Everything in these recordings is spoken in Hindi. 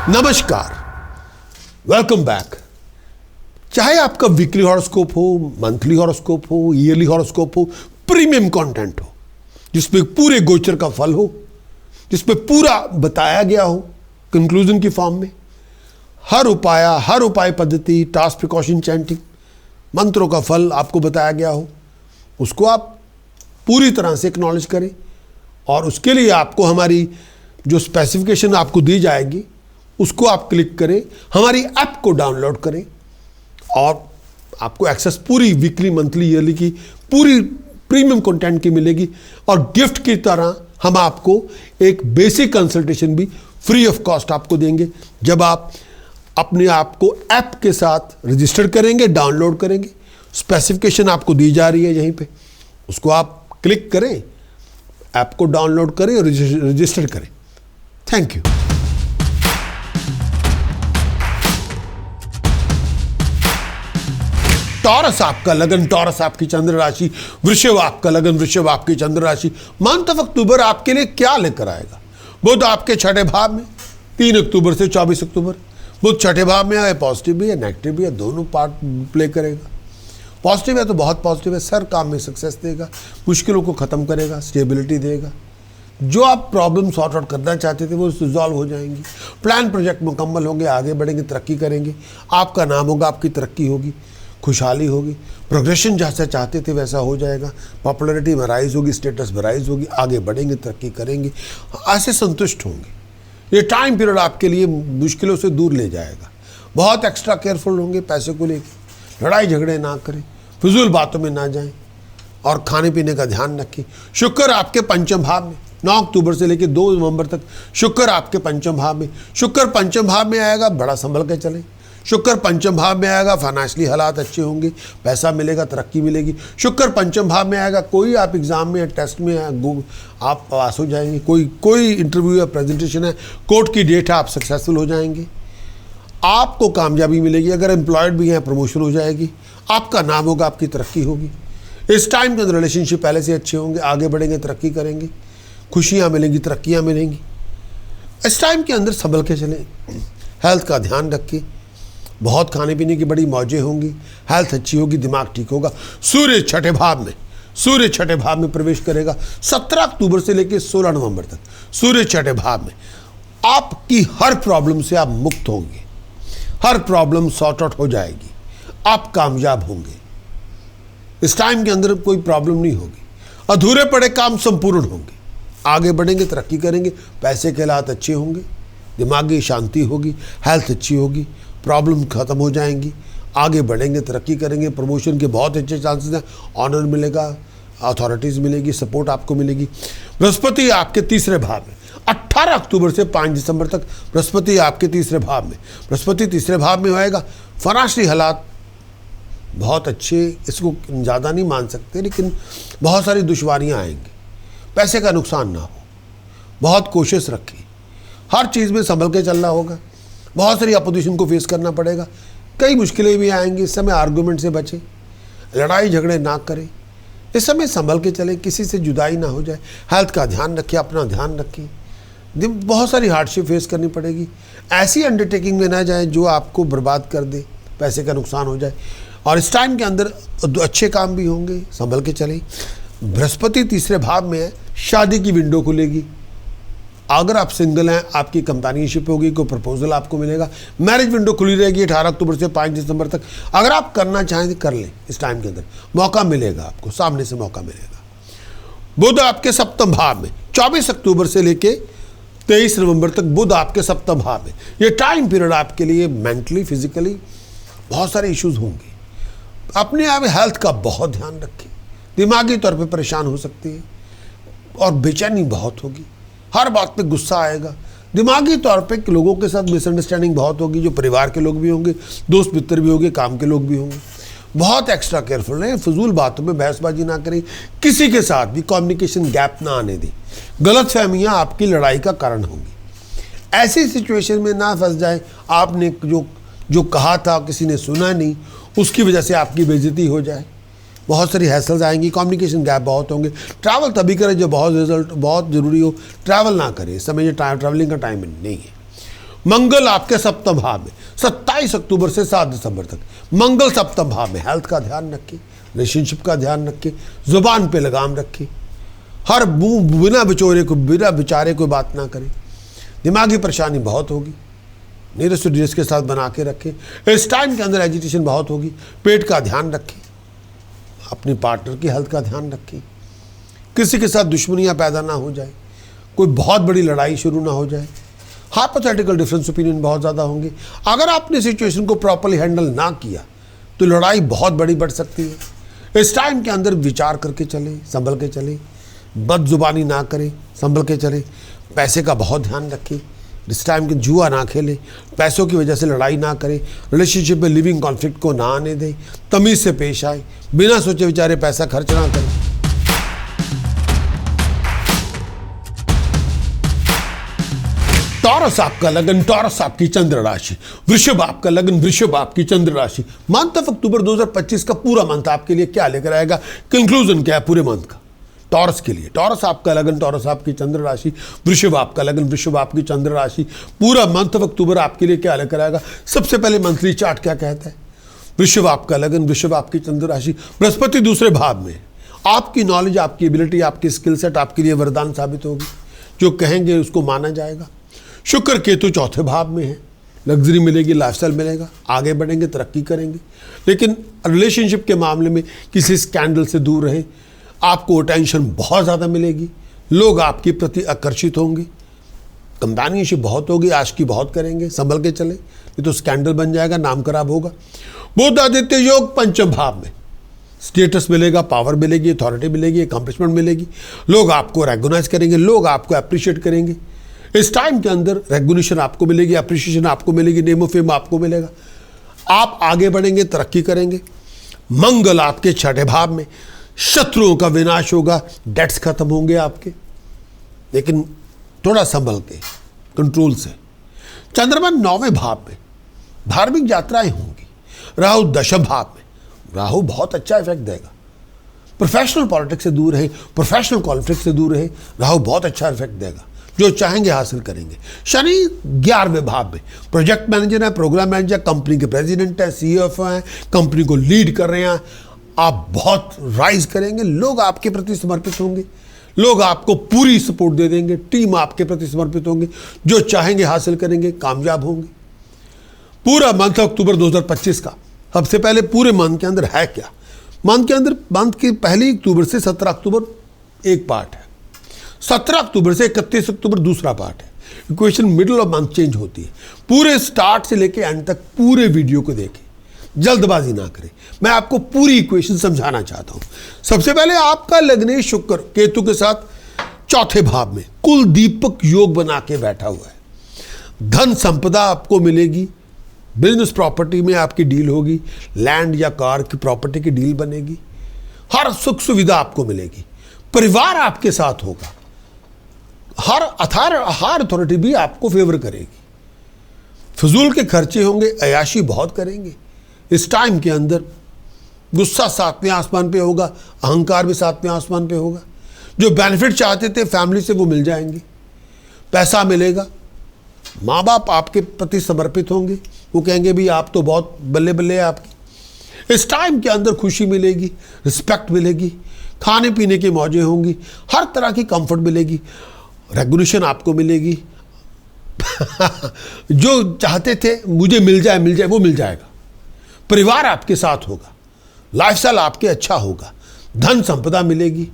नमस्कार, वेलकम बैक। चाहे आपका वीकली हॉरोस्कोप हो, मंथली हॉरोस्कोप हो, ईयरली हॉरोस्कोप हो, प्रीमियम कंटेंट हो जिसमें पूरे गोचर का फल हो, जिसमें पूरा बताया गया हो कंक्लूजन की फॉर्म में, हर उपाय पद्धति, टास्क प्रिकॉशन चैंटिंग, मंत्रों का फल आपको बताया गया हो, उसको आप पूरी तरह से एक्नॉलेज करें। और उसके लिए आपको हमारी जो स्पेसिफिकेशन आपको दी जाएगी उसको आप क्लिक करें, हमारी ऐप को डाउनलोड करें और आपको एक्सेस पूरी वीकली, मंथली, ईयरली की पूरी प्रीमियम कंटेंट की मिलेगी। और गिफ्ट की तरह हम आपको एक बेसिक कंसल्टेशन भी फ्री ऑफ कॉस्ट आपको देंगे जब आप अपने आप को ऐप के साथ रजिस्टर करेंगे, डाउनलोड करेंगे। स्पेसिफिकेशन आपको दी जा रही है यहीं पे, उसको आप क्लिक करें, ऐप को डाउनलोड करें और रजिस्टर करें। Thank you. टॉरस आपका लगन, टॉरस आपकी चंद्र राशि, वृषभ आपका लगन, वृषभ आपकी चंद्र राशि। मंथ ऑफ अक्टूबर आपके लिए क्या लेकर आएगा? बुध आपके छठे भाव में 3 अक्टूबर से 24 अक्टूबर। बुध छठे भाव में आए, पॉजिटिव भी है, नेगेटिव भी है, दोनों पार्ट प्ले करेगा। पॉजिटिव है तो बहुत पॉजिटिव है, सर काम में सक्सेस देगा, मुश्किलों को ख़त्म करेगा, स्टेबिलिटी देगा। जो आप प्रॉब्लम सॉर्ट आउट करना चाहते थे वो रिजॉल्व हो जाएंगी। प्लान प्रोजेक्ट मुकम्मल होंगे, आगे बढ़ेंगे, तरक्की करेंगे, आपका नाम होगा, आपकी तरक्की होगी, खुशहाली होगी। प्रोग्रेशन जैसा चाहते थे वैसा हो जाएगा, पॉपुलैरिटी में राइज होगी, स्टेटस में राइज होगी, आगे बढ़ेंगे, तरक्की करेंगे, ऐसे संतुष्ट होंगे। ये टाइम पीरियड आपके लिए मुश्किलों से दूर ले जाएगा। बहुत एक्स्ट्रा केयरफुल होंगे, पैसे को लेकर लड़ाई झगड़े ना करें, फिजूल बातों में ना जाएं और खाने पीने का ध्यान रखें। शुक्र आपके पंचम भाव में 9 अक्टूबर से लेकर 2 नवंबर तक शुक्र आपके पंचम भाव में। शुक्र पंचम भाव में आएगा, बड़ा संभल के चलें। शुक्र पंचम भाव में आएगा, फाइनेंशियली हालात अच्छे होंगे, पैसा मिलेगा, तरक्की मिलेगी। शुक्र पंचम भाव में आएगा, कोई आप एग्जाम में या टेस्ट में आप पास हो जाएंगे, कोई इंटरव्यू या प्रेजेंटेशन है, कोर्ट की डेट है, आप सक्सेसफुल हो जाएंगे, आपको कामयाबी मिलेगी। अगर एम्प्लॉयड भी हैं, प्रमोशन हो जाएगी, आपका नाम होगा, आपकी तरक्की होगी। इस टाइम के अंदर रिलेशनशिप पहले से अच्छे होंगे, आगे बढ़ेंगे, तरक्की करेंगे, खुशियाँ मिलेंगी, तरक्कियाँ मिलेंगी। इस टाइम के अंदर संभल के चलें, हेल्थ का ध्यान रखिए, बहुत खाने पीने की बड़ी मौजें होंगी, हेल्थ अच्छी होगी, दिमाग ठीक होगा। सूर्य छठे भाव में प्रवेश करेगा 17 अक्टूबर से लेकर 16 नवंबर तक। सूर्य छठे भाव में आपकी हर प्रॉब्लम से आप मुक्त होंगे, हर प्रॉब्लम सॉर्ट आउट हो जाएगी, आप कामयाब होंगे। इस टाइम के अंदर कोई प्रॉब्लम नहीं होगी, अधूरे पड़े काम संपूर्ण होंगे, आगे बढ़ेंगे, तरक्की करेंगे, पैसे के हालात अच्छे होंगे, दिमागी शांति होगी, हेल्थ अच्छी होगी, प्रॉब्लम खत्म हो जाएंगी, आगे बढ़ेंगे, तरक्की करेंगे, प्रमोशन के बहुत अच्छे चांसेस हैं, ऑनर मिलेगा, अथॉरिटीज़ मिलेगी, सपोर्ट आपको मिलेगी। बृहस्पति आपके तीसरे भाव में 18 अक्टूबर से 5 दिसंबर तक बृहस्पति आपके तीसरे भाव में। बृहस्पति तीसरे भाव में होएगा, फाइनेंशियल हालात बहुत अच्छे, इसको ज़्यादा नहीं मान सकते, लेकिन बहुत सारी दुश्वारियाँ आएंगी, पैसे का नुकसान ना हो, बहुत कोशिश रखें, हर चीज़ में संभल के चलना होगा, बहुत सारी अपोजिशन को फेस करना पड़ेगा, कई मुश्किलें भी आएंगी। इस समय आर्गूमेंट से बचें, लड़ाई झगड़े ना करें, इस समय संभल के चलें, किसी से जुदाई ना हो जाए, हेल्थ का ध्यान रखिए, अपना ध्यान रखिए। बहुत सारी हार्डशिप फेस करनी पड़ेगी, ऐसी अंडरटेकिंग में ना जाए जो आपको बर्बाद कर दे, पैसे का नुकसान हो जाए। और इस टाइम के अंदर अच्छे काम भी होंगे, संभल के चलें। बृहस्पति तीसरे भाव में है, शादी की विंडो खुलेगी। अगर आप सिंगल हैं, आपकी कंपेनियनशिप होगी, कोई प्रपोजल आपको मिलेगा, मैरिज विंडो खुली रहेगी 18 अक्टूबर से 5 दिसंबर तक। अगर आप करना चाहें तो कर लें, इस टाइम के अंदर मौका मिलेगा, आपको सामने से मौका मिलेगा। बुध आपके सप्तम भाव में 24 अक्टूबर से लेके 23 नवंबर तक बुध आपके सप्तम भाव में। ये टाइम पीरियड आपके लिए मेंटली, फिजिकली बहुत सारे इश्यूज होंगे। अपने आप हेल्थ का बहुत ध्यान रखें, दिमागी तौर पे परेशान हो सकती है और बेचैनी बहुत होगी, हर बात पे गुस्सा आएगा, दिमागी तौर पे लोगों के साथ मिसअंडरस्टैंडिंग बहुत होगी, जो परिवार के लोग भी होंगे, दोस्त मित्र भी होंगे, काम के लोग भी होंगे। बहुत एक्स्ट्रा केयरफुल रहें, फजूल बातों में बहसबाजी ना करें, किसी के साथ भी कम्युनिकेशन गैप ना आने दें, गलत फहमियाँ आपकी लड़ाई का कारण होंगी। ऐसी सिचुएशन में ना फंस जाए, आपने जो कहा था किसी ने सुना नहीं, उसकी वजह से आपकी बेइज्जती हो जाए, बहुत सारी हैसल्स आएंगी, कम्युनिकेशन गैप बहुत होंगे। ट्रैवल तभी करें जब बहुत ज़रूरी हो, ट्रैवल ना करें, इस समय ये ट्रैवलिंग का टाइम नहीं है। मंगल आपके सप्तम भाव में 27 अक्टूबर से 7 दिसंबर तक मंगल सप्तम भाव में। हेल्थ का ध्यान रखिए, रिलेशनशिप का ध्यान रखिए, जुबान पे लगाम रखिए, हर बिना विचारे कोई बात ना करें, दिमागी परेशानी बहुत होगी, नीरस ड्रेस के साथ बना के रखें। इस टाइम के अंदर एजिटेशन बहुत होगी, पेट का ध्यान रखें, अपनी पार्टनर की हेल्थ का ध्यान रखें, किसी के साथ दुश्मनियां पैदा ना हो जाए, कोई बहुत बड़ी लड़ाई शुरू ना हो जाए, हाइपोथेटिकल डिफरेंस ओपिनियन बहुत ज़्यादा होंगे। अगर आपने सिचुएशन को प्रॉपर्ली हैंडल ना किया तो लड़ाई बहुत बड़ी बढ़ सकती है। इस टाइम के अंदर विचार करके चले, संभल के चले, बदजुबानी ना करें, संभल के चले, पैसे का बहुत ध्यान रखें, इस टाइम के जुआ ना खेलें, पैसों की वजह से लड़ाई ना करें, रिलेशनशिप में लिविंग कॉन्फ्लिक्ट को ना आने दें, तमीज़ से पेश आए, बिना सोचे विचारे पैसा खर्च ना करें। टॉरस आपका लगन, टॉरस आपकी चंद्र राशि, वृषभ आपका लगन, वृषभ आपकी चंद्र राशि। मंथ ऑफ अक्टूबर 2025 का पूरा मंथ आपके लिए क्या लेकर आएगा, कंक्लूजन क्या है पूरे मंथ का टॉरस के लिए। टॉरस आपका लगन, टॉरस आपकी चंद्र राशि, वृषभ आपका लगन, वृषभ आपकी चंद्र राशि। पूरा मंथ ऑफ अक्टूबर आपके लिए क्या लेकर आएगा। सबसे पहले मंथली चार्ट क्या कहता है। वृषभ आपका लगन, वृषभ आपकी चंद्र राशि, बृहस्पति दूसरे भाव में। आपकी नॉलेज, आपकी एबिलिटी, आपकी स्किल सेट आपके लिए वरदान साबित होगी, जो कहेंगे उसको माना जाएगा। शुक्र केतु चौथे भाव में है, लग्जरी मिलेगी, लाइफस्टाइल मिलेगा, आगे बढ़ेंगे, तरक्की करेंगे। लेकिन रिलेशनशिप के मामले में किसी स्कैंडल से दूर रहे, आपको टेंशन बहुत ज़्यादा मिलेगी, लोग आपके प्रति आकर्षित होंगे, कंपेनियनशिप बहुत होगी, आशिकी बहुत करेंगे, संभल के चले, ये तो स्कैंडल बन जाएगा, नाम खराब होगा। बुध आदित्य योग पंचम भाव में, स्टेटस मिलेगा, पावर मिलेगी, अथॉरिटी मिलेगी, अकम्पलिशमेंट मिलेगी, लोग आपको रेगोनाइज करेंगे, लोग आपको अप्रिशिएट करेंगे। इस टाइम के अंदर रेगुलेशन आपको मिलेगी, अप्रिशिएशन आपको मिलेगी, नेम ऑफ फेम आपको मिलेगा, आप आगे बढ़ेंगे, तरक्की करेंगे। मंगल आपके छठे भाव में, शत्रुओं का विनाश होगा, डेट्स खत्म होंगे आपके, लेकिन थोड़ा संभल के, कंट्रोल से। चंद्रमा 9वें भाव में, धार्मिक यात्राएं होंगी। राहु दशम भाव में, राहु बहुत अच्छा इफेक्ट देगा। प्रोफेशनल पॉलिटिक्स से दूर रहे, प्रोफेशनल कॉन्फ्लिक्ट से दूर रहे, राहु बहुत अच्छा इफेक्ट देगा, जो चाहेंगे हासिल करेंगे। शनि 11वें भाव में, प्रोजेक्ट मैनेजर है, प्रोग्राम मैनेजर, कंपनी के प्रेसिडेंट है, सीईओ हैं, कंपनी को लीड कर रहे हैं, आप बहुत राइज करेंगे, लोग आपके प्रति समर्पित होंगे, लोग आपको पूरी सपोर्ट दे देंगे, टीम आपके प्रति समर्पित होंगे, जो चाहेंगे हासिल करेंगे, कामयाब होंगे। पूरा मंथ अक्टूबर 2025 का सबसे पहले पूरे मंथ के अंदर है क्या। मंथ के अंदर, मंथ की 1 अक्टूबर से 17 अक्टूबर एक पार्ट है, 17 अक्टूबर से 31 अक्टूबर दूसरा पार्ट है। Equation middle of month change होती है। पूरे स्टार्ट से लेके एंड तक पूरे वीडियो को देखें, जल्दबाजी ना करें, मैं आपको पूरी इक्वेशन समझाना चाहता हूं। सबसे पहले आपका लग्नेश शुक्र केतु के साथ चौथे भाव में कुल दीपक योग बना के बैठा हुआ है। धन संपदा आपको मिलेगी, बिजनेस प्रॉपर्टी में आपकी डील होगी, लैंड या कार की प्रॉपर्टी की डील बनेगी, हर सुख सुविधा आपको मिलेगी, परिवार आपके साथ होगा, हर अथॉरिटी भी आपको फेवर करेगी। फजूल के खर्चे होंगे, अयाशी बहुत करेंगे। इस टाइम के अंदर गुस्सा 7वें आसमान पे होगा, अहंकार भी 7वें आसमान पे होगा। जो बेनिफिट चाहते थे फैमिली से वो मिल जाएंगे, पैसा मिलेगा, माँ बाप आपके प्रति समर्पित होंगे, वो कहेंगे भी आप तो बहुत बल्ले बल्ले है आपकी। इस टाइम के अंदर खुशी मिलेगी, रिस्पेक्ट मिलेगी, खाने पीने की मौजें होंगी, हर तरह की कंफर्ट मिलेगी, रेगुलेशन आपको मिलेगी। जो चाहते थे मुझे मिल जाए वो मिल जाएगा। परिवार आपके साथ होगा, लाइफस्टाइल आपके अच्छा होगा, धन संपदा मिलेगी,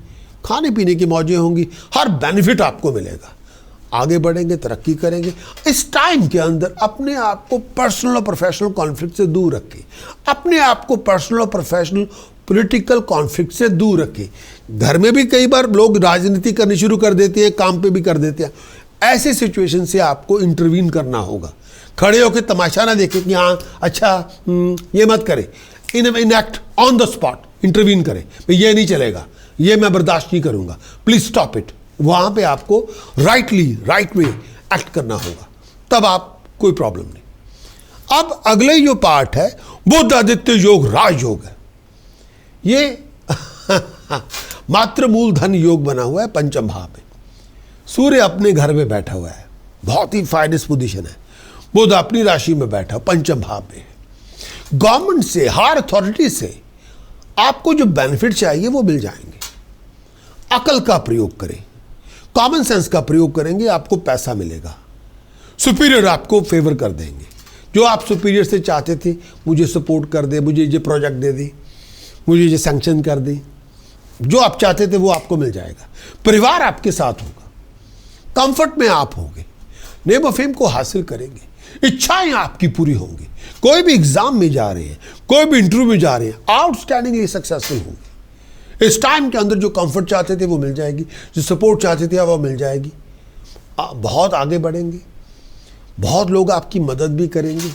खाने पीने की मौजें होंगी, हर बेनिफिट आपको मिलेगा। आगे बढ़ेंगे, तरक्की करेंगे। इस टाइम के अंदर अपने आप को पर्सनल और प्रोफेशनल कॉन्फ्लिक्ट से दूर रखें, अपने आप को पर्सनल और प्रोफेशनल पॉलिटिकल कॉन्फ्लिक्ट से दूर रखें। घर में भी कई बार लोग राजनीति करनी शुरू कर देते हैं, काम पे भी कर देते हैं। ऐसे सिचुएशन से आपको इंटरवीन करना होगा। खड़े होकर तमाशा ना देखें कि हाँ अच्छा ये मत करें, in act on the spot intervene करें, ये नहीं चलेगा, ये मैं बर्दाश्त नहीं करूँगा, प्लीज स्टॉप इट। वहाँ पे आपको राइट वे एक्ट करना होगा, तब आप कोई प्रॉब्लम नहीं। अब अगले जो पार्ट है बुध आदित्य योग राजयोग है। ये मात्र मूल धन योग बना हुआ है पंचम भाव में। सूर्य अपने घर में बैठा हुआ है, बहुत ही फाइनेस्ट पोजीशन है। बुध अपनी राशि में बैठा पंचम भाव में है। गवर्नमेंट से, हायर अथॉरिटी से आपको जो बेनिफिट चाहिए वो मिल जाएंगे। अकल का प्रयोग करें, कॉमन सेंस का प्रयोग करेंगे, आपको पैसा मिलेगा। सुपीरियर आपको फेवर कर देंगे। जो आप सुपीरियर से चाहते थे, मुझे सपोर्ट कर दे, मुझे ये प्रोजेक्ट दे दे, मुझे ये सैंक्शन कर दे, जो आप चाहते थे वो आपको मिल जाएगा। परिवार आपके साथ होगा, कंफर्ट में आप होंगे, नेम ऑफ फेम को हासिल करेंगे, इच्छाएं आपकी पूरी होंगी। कोई भी एग्जाम में जा रहे हैं, कोई भी इंटरव्यू में जा रहे हैं, आउटस्टैंडिंगली सक्सेसफुल होंगे। इस टाइम के अंदर जो कंफर्ट चाहते थे वो मिल जाएगी, जो सपोर्ट चाहते थे वो मिल जाएगी। बहुत आगे बढ़ेंगे, बहुत लोग आपकी मदद भी करेंगे,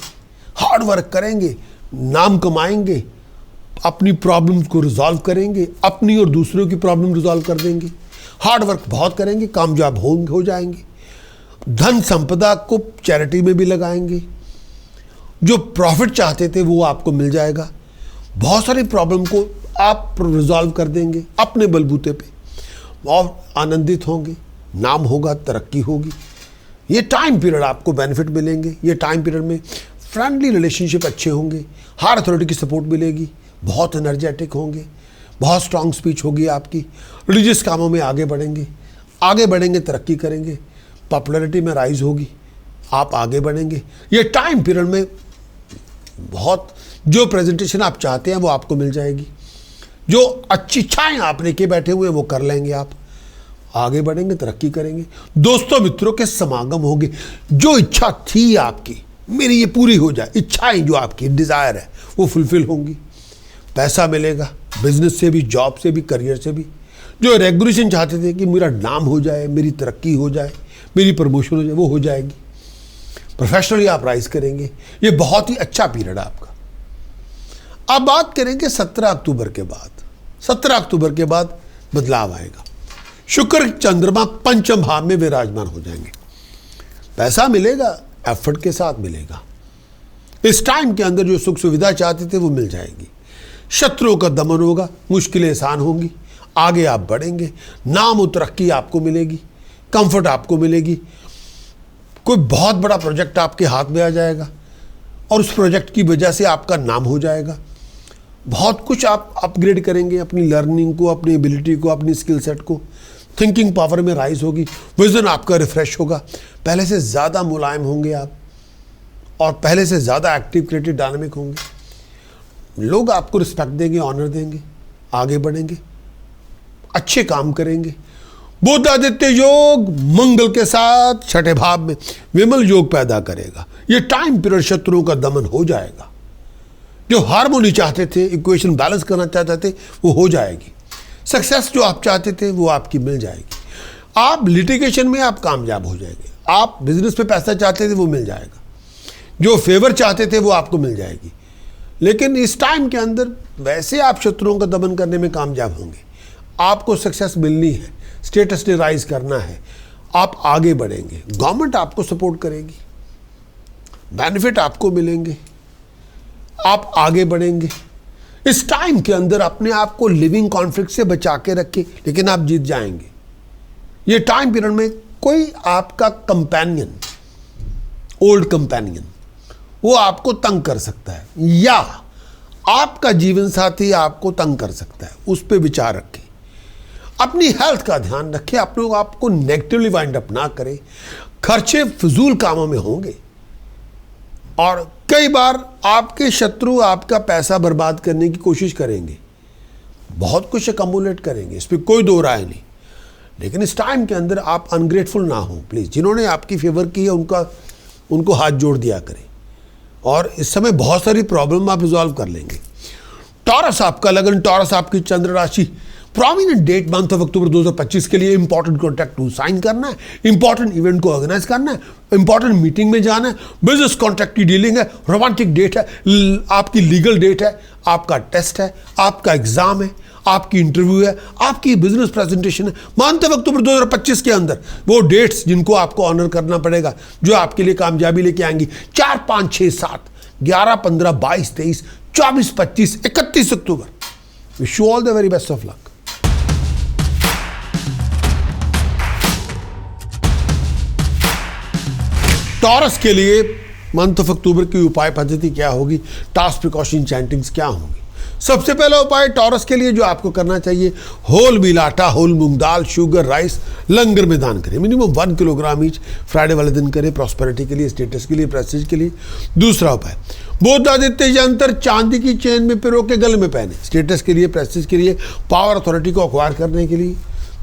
हार्ड वर्क करेंगे, नाम कमाएंगे, अपनी प्रॉब्लम्स को रिजॉल्व करेंगे, अपनी और दूसरों की प्रॉब्लम रिजॉल्व कर देंगे। हार्ड वर्क बहुत करेंगे, कामयाब हो जाएंगे। धन संपदा को चैरिटी में भी लगाएंगे। जो प्रॉफिट चाहते थे वो आपको मिल जाएगा। बहुत सारी प्रॉब्लम को आप रिजॉल्व कर देंगे अपने बलबूते पे, और आनंदित होंगे, नाम होगा, तरक्की होगी। ये टाइम पीरियड आपको बेनिफिट मिलेंगे। ये टाइम पीरियड में फ्रेंडली रिलेशनशिप अच्छे होंगे, हायर अथॉरिटी की सपोर्ट मिलेगी, बहुत एनर्जेटिक होंगे, बहुत स्ट्रांग स्पीच होगी आपकी। रिलीजियस कामों में आगे बढ़ेंगे, तरक्की करेंगे, पॉपुलैरिटी में राइज होगी, आप आगे बढ़ेंगे। ये टाइम पीरियड में बहुत जो प्रेजेंटेशन आप चाहते हैं वो आपको मिल जाएगी। जो अच्छी इच्छाएं आप लेके बैठे हुए हैं वो कर लेंगे, आप आगे बढ़ेंगे, तरक्की करेंगे। दोस्तों मित्रों के समागम होंगे। जो इच्छा थी आपकी, मेरी ये पूरी हो जाए, इच्छाएं जो आपकी डिज़ायर है वो फुलफिल होंगी। पैसा मिलेगा, बिजनेस से भी, जॉब से भी, करियर से भी। जो रेगुलेशन चाहते थे कि मेरा नाम हो जाए, मेरी तरक्की हो जाए, मेरी प्रमोशन हो जाए, वो हो जाएगी। प्रोफेशनली आप राइज करेंगे। ये बहुत ही अच्छा पीरियड है आपका। अब बात करेंगे 17 अक्टूबर के बाद। 17 अक्टूबर के बाद बदलाव आएगा। शुक्र चंद्रमा पंचम भाव में विराजमान हो जाएंगे। पैसा मिलेगा, एफर्ट के साथ मिलेगा। इस टाइम के अंदर जो सुख सुविधा चाहते थे वो मिल जाएगी। शत्रुओं का दमन होगा, मुश्किलें आसान होंगी, आगे आप बढ़ेंगे, नाम और तरक्की आपको मिलेगी, कंफर्ट आपको मिलेगी। कोई बहुत बड़ा प्रोजेक्ट आपके हाथ में आ जाएगा और उस प्रोजेक्ट की वजह से आपका नाम हो जाएगा। बहुत कुछ आप अपग्रेड करेंगे, अपनी लर्निंग को, अपनी एबिलिटी को, अपनी स्किल सेट को। थिंकिंग पावर में राइज होगी, विजन आपका रिफ्रेश होगा, पहले से ज़्यादा मुलायम होंगे आप, और पहले से ज़्यादा एक्टिव, क्रिएटिव, डायनामिक होंगे। लोग आपको रिस्पेक्ट देंगे, ऑनर देंगे, आगे बढ़ेंगे, अच्छे काम करेंगे। बुध आदित्य योग मंगल के साथ छठे भाव में विमल योग पैदा करेगा। ये टाइम पीरियड शत्रुओं का दमन हो जाएगा। जो हार्मोनी चाहते थे, इक्वेशन बैलेंस करना चाहते थे, वो हो जाएगी। सक्सेस जो आप चाहते थे वो आपकी मिल जाएगी। आप लिटिगेशन में आप कामयाब हो जाएंगे। आप बिजनेस में पैसा चाहते थे वो मिल जाएगा। जो फेवर चाहते थे वो आपको मिल जाएगी। लेकिन इस टाइम के अंदर वैसे आप शत्रुओं का दमन करने में कामयाब होंगे। आपको सक्सेस मिलनी है, स्टेटस ने राइज करना है, आप आगे बढ़ेंगे। गवर्नमेंट आपको सपोर्ट करेगी, बेनिफिट आपको मिलेंगे, आप आगे बढ़ेंगे। इस टाइम के अंदर अपने आप को लिविंग कॉन्फ्लिक्ट से बचा के रखें, लेकिन आप जीत जाएंगे। ये टाइम पीरियड में कोई आपका कंपेनियन, ओल्ड कंपेनियन, वो आपको तंग कर सकता है, या आपका जीवन साथी आपको तंग कर सकता है। उस पर विचार रखें। अपनी हेल्थ का ध्यान रखें, अपने आप को नेगेटिवली वाइंड अप ना करें। खर्चे फिजूल कामों में होंगे और कई बार आपके शत्रु आपका पैसा बर्बाद करने की कोशिश करेंगे, बहुत कुछ अकम्युलेट करेंगे, इस पर कोई दो राय नहीं। लेकिन इस टाइम के अंदर आप अनग्रेटफुल ना हो प्लीज़। जिन्होंने आपकी फेवर की है उनको हाथ जोड़ दिया करें, और इस समय बहुत सारी प्रॉब्लम आप रिजॉल्व कर लेंगे। टॉरस आपका लगन, टॉरस आपकी चंद्र राशि। Prominent date month of October 2025 के लिए इंपॉर्टेंट कॉन्ट्रैक्ट टू साइन करना है, इंपॉर्टेंट इवेंट को ऑर्गेनाइज करना है, इंपॉर्टेंट मीटिंग में जाना है, बिजनेस कॉन्ट्रैक्ट की डीलिंग है, रोमांटिक डेट है, आपकी लीगल डेट है, आपका टेस्ट है, आपका एग्जाम है, आपकी इंटरव्यू है, आपकी बिजनेस प्रेजेंटेशन है। मंथ ऑफ अक्टूबर 2025 के अंदर वो डेट्स जिनको आपको ऑनर करना पड़ेगा, जो आपके लिए कामयाबी लेके आएंगी। 4, 5, 6, 7, 11, 15, 22, 23, 24, 25, 31 अक्टूबर। Wish you all the very best of luck. Taurus के लिए मंथ ऑफ अक्टूबर की उपाय पद्धति क्या होगी, टास्क प्रिकॉशन चैंटिंग्स क्या होंगी। सबसे पहला उपाय टॉरस के लिए जो आपको करना चाहिए, होल व्हील आटा, होल मूंग दाल, शुगर, राइस लंगर में दान करें। मिनिमम 1 किलोग्राम ईच फ्राइडे वाले दिन करें, प्रॉस्पेरिटी के लिए, स्टेटस के लिए, प्रेस्टीज के लिए। दूसरा उपाय, बुद्धादित्य यंत्र चांदी की चेन में पिरो के गले में पहने, स्टेटस के लिए, प्रेस्टीज के लिए, पावर अथॉरिटी को अक्वायर करने के लिए।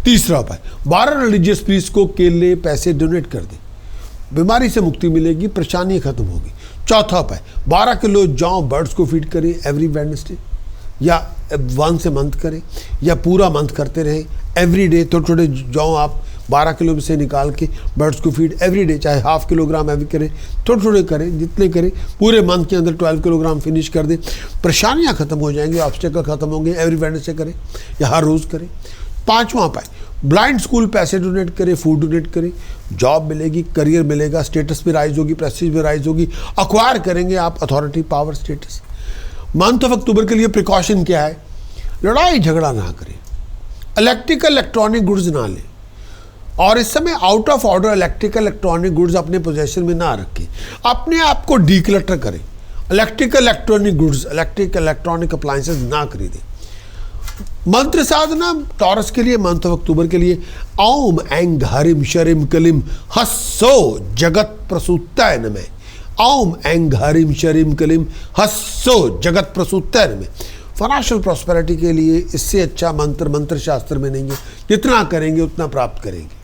तीसरा उपाय, 12 रिलीजियस प्रीस्ट को केले पैसे डोनेट कर दें, बीमारी से मुक्ति मिलेगी, परेशानी खत्म होगी। चौथा उपाय, 12 किलो जौ बर्ड्स को फीड करें एवरी वेडनेसडे, या 1 से मंथ करें, या पूरा मंथ करते रहें। एवरी डे थोड़े थोड़े जौ आप 12 किलो से निकाल के बर्ड्स को फीड एवरी डे, चाहे ½ किलोग्राम एवरी करें, थोड़े थोड़े करें, जितने करें पूरे मंथ के अंदर 12 किलोग्राम फिनिश कर दें। परेशानियां खत्म हो जाएंगी, ऑब्स्टेकल खत्म होंगे। एवरी वेडनेसडे करें या हर रोज़ करें। 5वां उपाय, ब्लाइंड स्कूल पैसे डोनेट करें, फूड डोनेट करें, जॉब मिलेगी, करियर मिलेगा, स्टेटस में राइज होगी, प्रेस्टीज में राइज होगी, अक्वायर करेंगे आप authority, power, status. Month of अक्टूबर के लिए प्रिकॉशन क्या है, लड़ाई झगड़ा ना करें, इलेक्ट्रिकल इलेक्ट्रॉनिक गुड्स ना लें, और इस समय out of order electrical electronic goods अपने पोजेशन में ना रखें, अपने आप को डीक्लटर करें। Electrical electronic goods, electrical electronic appliances ना खरीदें। मंत्र साधना टॉरस के लिए मंथ ऑफ अक्टूबर के लिए, ओम ऐं हरिम शरिम कलिम हस्सो जगत प्रसूताय नमः, ओम ऐं हरिम शरिम कलिम हस्सो जगत प्रसूताय नमः। फाइनेंशियल प्रॉस्पेरिटी के लिए इससे अच्छा मंत्र शास्त्र में नहीं है, जितना करेंगे उतना प्राप्त करेंगे।